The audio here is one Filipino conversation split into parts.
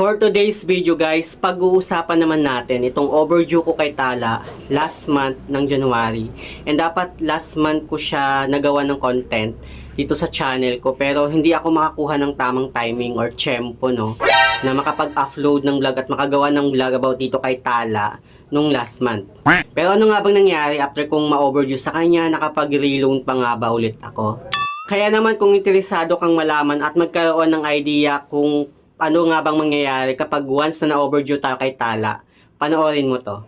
For today's video guys, pag-uusapan naman natin itong overdue ko kay Tala last month ng January. And dapat last month ko siya nagawa ng content dito sa channel ko. Pero hindi ako makakuha ng tamang timing or tiyempo, no, na makapag-upload ng vlog at makagawa ng vlog about dito kay Tala nung last month. Pero ano nga bang nangyari after kong ma-overdue sa kanya, nakapag-reloan pa nga ba ulit ako? Kaya naman kung interesado kang malaman at magkaroon ng idea kung ano nga bang mangyayari kapag once na na-overdue tayo kay Tala, panoorin mo to.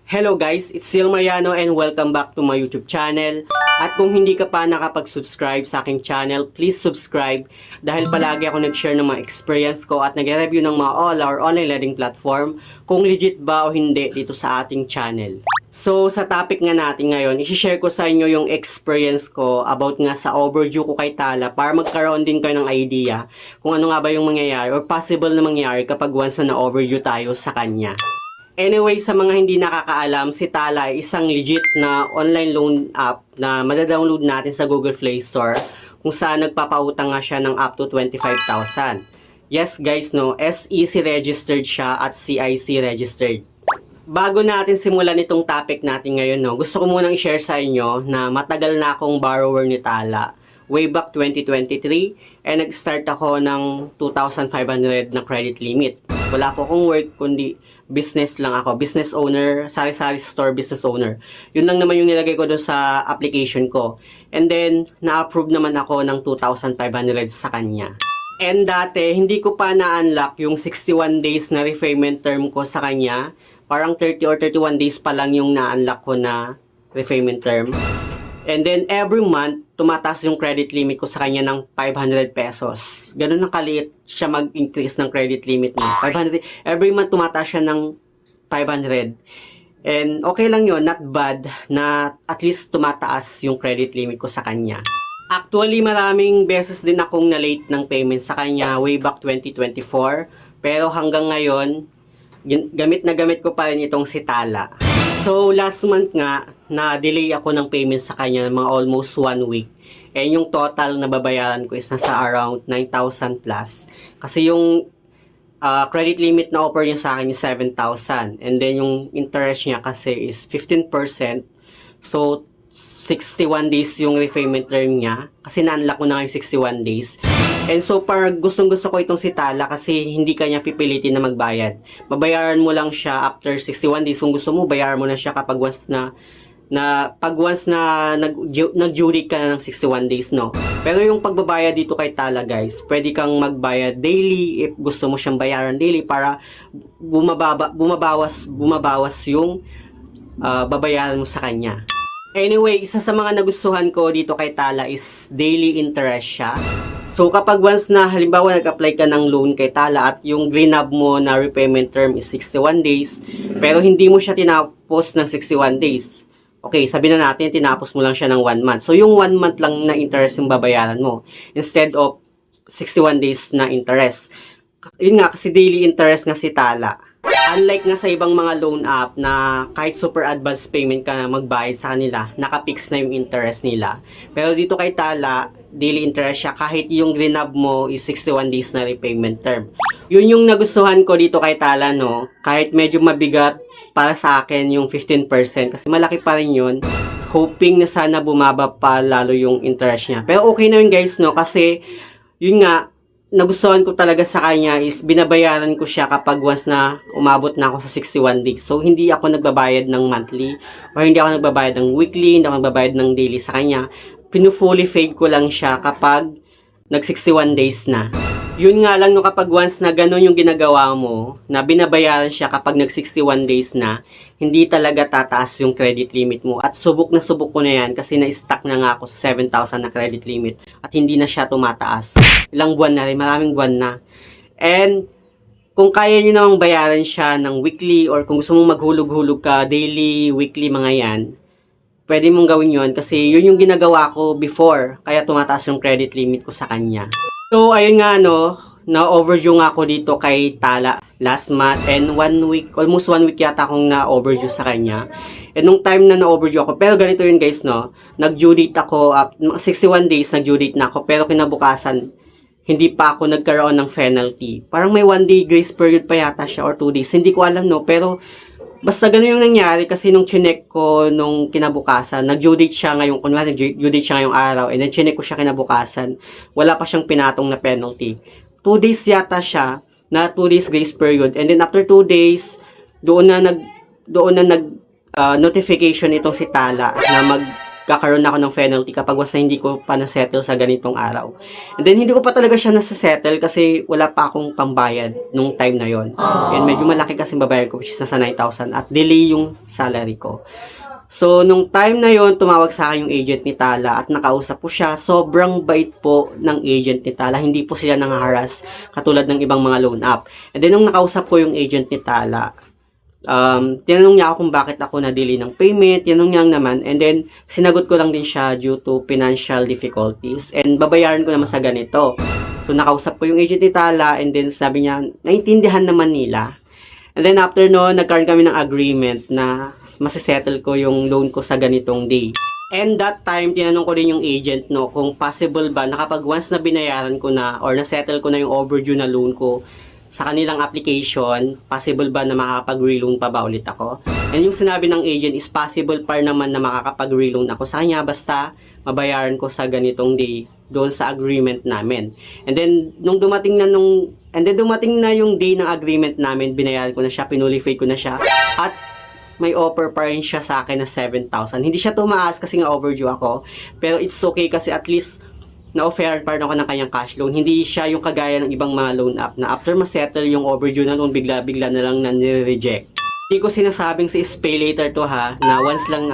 Hello guys, it's Sil Mariano and welcome back to my YouTube channel. At kung hindi ka pa nakapag-subscribe sa aking channel, please subscribe dahil palagi ako nag-share ng mga experience ko at nag-review ng mga all our online learning platform kung legit ba o hindi dito sa ating channel. So sa topic nga natin ngayon, i-share ko sa inyo yung experience ko about nga sa overdue ko kay Tala para magkaroon din kayo ng idea kung ano nga ba yung mangyayari or possible na mangyayari kapag once na na-overdue tayo sa kanya. Anyway, sa mga hindi nakakaalam, si Tala ay isang legit na online loan app na madadownload natin sa Google Play Store kung saan nagpapautang nga siya ng up to 25,000. Yes guys, no, SEC registered siya at CIC registered. Bago natin simulan itong topic natin ngayon, no, gusto ko munang i-share sa inyo na matagal na akong borrower ni Tala. Way back 2023, and nag-start ako ng 2,500 na credit limit. Wala po akong work, kundi business lang ako. Business owner, sari-sari store business owner. Yun lang naman yung nilagay ko doon sa application ko. And then, na-approve naman ako ng 2,500 sa kanya. And dati, hindi ko pa na-unlock yung 61 days na repayment term ko sa kanya. Parang 30 or 31 days pa lang yung na-unlock ko na repayment term. And then, every month, tumataas yung credit limit ko sa kanya ng 500 pesos. Ganun ang kaliit siya mag-increase ng credit limit niya. 500, every month, tumataas siya ng 500. And okay lang yun, not bad, na at least tumataas yung credit limit ko sa kanya. Actually, maraming beses din akong na-late ng payment sa kanya way back 2024. Pero hanggang ngayon, gamit na gamit ko pa rin itong si Tala. So, last month nga, na-delay ako ng payment sa kanya mga almost 1 week. And yung total na babayaran ko is nasa around 9,000 plus. Kasi yung credit limit na offer niya sa akin is 7,000. And then yung interest niya kasi is 15%. So, 61 days yung repayment term niya. Kasi na-unlock ko na yung 61 days. And so, gustong-gusto ko itong si Tala kasi hindi kanya pipilitin na magbayad. Babayaran mo lang siya after 61 days. Kung gusto mo, bayaran mo na siya kapag once na nag-due date ka na ng 61 days, no? Pero yung pagbabayad dito kay Tala, guys, pwede kang magbayad daily if gusto mo siyang bayaran daily para bumabawas yung babayaran mo sa kanya. Anyway, isa sa mga nagustuhan ko dito kay Tala is daily interest siya. So, kapag once na halimbawa nag-apply ka ng loan kay Tala at yung greenab mo na repayment term is 61 days, pero hindi mo siya tinapos ng 61 days. Okay, sabihin na natin, tinapos mo lang siya ng 1 month. So, yung 1 month lang na interest yung babayaran mo instead of 61 days na interest. Yun nga, kasi daily interest nga si Tala. Unlike nga sa ibang mga loan app na kahit super advance payment ka na magbayad sa kanila, nakapix na yung interest nila. Pero dito kay Tala, daily interest siya kahit yung greenab mo is 61 days na repayment term. Yun yung nagustuhan ko dito kay Tala, no? Kahit medyo mabigat para sa akin yung 15% kasi malaki pa rin yun. Hoping na sana bumaba pa lalo yung interest niya. Pero okay na yun guys, no? Kasi yun nga, nagustuhan ko talaga sa kanya is binabayaran ko siya kapag once na umabot na ako sa 61 days. So, hindi ako nagbabayad ng monthly or hindi ako nagbabayad ng weekly, hindi ako nagbabayad ng daily sa kanya. Pinu-fully paid ko lang siya kapag nag-61 days na. Yun nga lang no, kapag once na ganun yung ginagawa mo, na binabayaran siya kapag nag-61 days na, hindi talaga tataas yung credit limit mo. At subok na subok ko na yan kasi na-stuck na nga ako sa 7,000 na credit limit at hindi na siya tumataas. Ilang buwan na rin, maraming buwan na. And kung kaya nyo namang bayaran siya ng weekly or kung gusto mong maghulog-hulog ka daily, weekly, mga yan, pwede mong gawin yun kasi yun yung ginagawa ko before kaya tumataas yung credit limit ko sa kanya. So, ayun nga, no, na-overdue nga ako dito kay Tala last month and 1 week, almost 1 week yata akong na-overdue sa kanya. And nung time na na-overdue ako, pero ganito yun guys, no? Nag-due date ako, 61 days nag-due date na ako, pero kinabukasan, hindi pa ako nagkaroon ng penalty. Parang may 1 day grace period pa yata siya or 2 days. Hindi ko alam, no? Pero basta ganun yung nangyari kasi nung chinek ko nung kinabukasan, nag-due date siya ngayong, kunwari nag-due date siya ngayong araw, and then chinek ko siya kinabukasan, wala pa siyang pinatong na penalty. 2 days yata siya, na 2 days grace period, and then after 2 days, doon na notification itong si Tala na magkakaroon na ako ng penalty kapag basta hindi ko pa na-settle sa ganitong araw. And then hindi ko pa talaga siya nasa-settle kasi wala pa akong pambayad nung time na yon. And medyo malaki kasi babayad ko, which is nasa 9,000 at delay yung salary ko. So, nung time na yon, tumawag sa akin yung agent ni Tala at nakausap ko siya. Sobrang bait po ng agent ni Tala. Hindi po sila nang-harass katulad ng ibang mga loan app. And then, nung nakausap ko yung agent ni Tala, tinanong niya ako kung bakit ako na-delay ng payment, tinanong niya naman, and then sinagot ko lang din siya due to financial difficulties, and babayaran ko naman sa ganito. So nakausap ko yung agent ni Tala, and then sabi niya, naintindihan naman nila. And then after no, nagkaroon kami ng agreement na masisettle ko yung loan ko sa ganitong day. And that time, tinanong ko din yung agent, no, kung possible ba na kapag once na binayaran ko na or na-settle ko na yung overdue na loan ko sa kanilang application, possible ba na makakapag-reloan pa ba ulit ako? And yung sinabi ng agent is possible pa naman na makakapag-reloan ako sa kanya basta mabayaran ko sa ganitong day doon sa agreement namin. And then dumating na yung day ng agreement namin, binayaran ko na siya, pinulify ko na siya, at may offer pa rin siya sa akin na 7,000. Hindi siya tumaas kasi nga overdue ako, pero it's okay kasi at least na-offeran pa rin ako ng kanyang cash loan. Hindi siya yung kagaya ng ibang mga loan app na after ma-settle yung overdue na loan, bigla-bigla na lang na-reject. Hindi ko sinasabing si Pay Later to ha, na once lang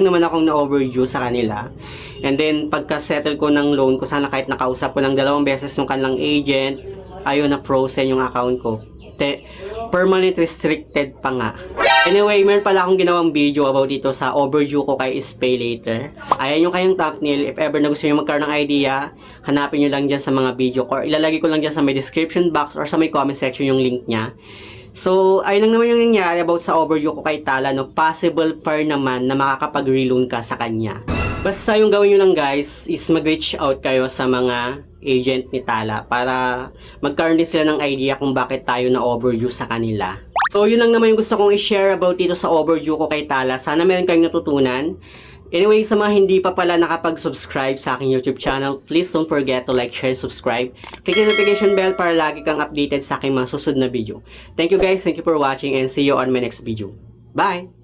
naman akong na-overdue sa kanila. And then, pagka-settle ko ng loan ko, sana kahit nakausap ko ng 2 beses yung kanilang agent, ayun na frozen yung account ko. Permanent restricted pa nga. Anyway, meron pala akong ginawang video about dito sa overdue ko kay Pay Later. Ayan yung kayong thumbnail. If ever na gusto nyo magkaroon ng idea, hanapin nyo lang dyan sa mga video ko. Or ilalagay ko lang dyan sa may description box or sa may comment section yung link nya. So, ayun lang naman yung nangyari about sa overdue ko kay Tala. No? Possible pa naman na makakapag-reloan ka sa kanya. Basta yung gawin nyo lang guys is mag-reach out kayo sa mga agent ni Tala para magkaroon din sila ng idea kung bakit tayo na overdue sa kanila. So yun lang naman yung gusto kong i-share about dito sa overdue ko kay Tala. Sana meron kayong natutunan. Anyway, sa mga hindi pa pala nakapag-subscribe sa aking YouTube channel, please don't forget to like, share, subscribe. Click the notification bell para lagi kang updated sa aking mga susunod na video. Thank you guys, thank you for watching, and see you on my next video. Bye!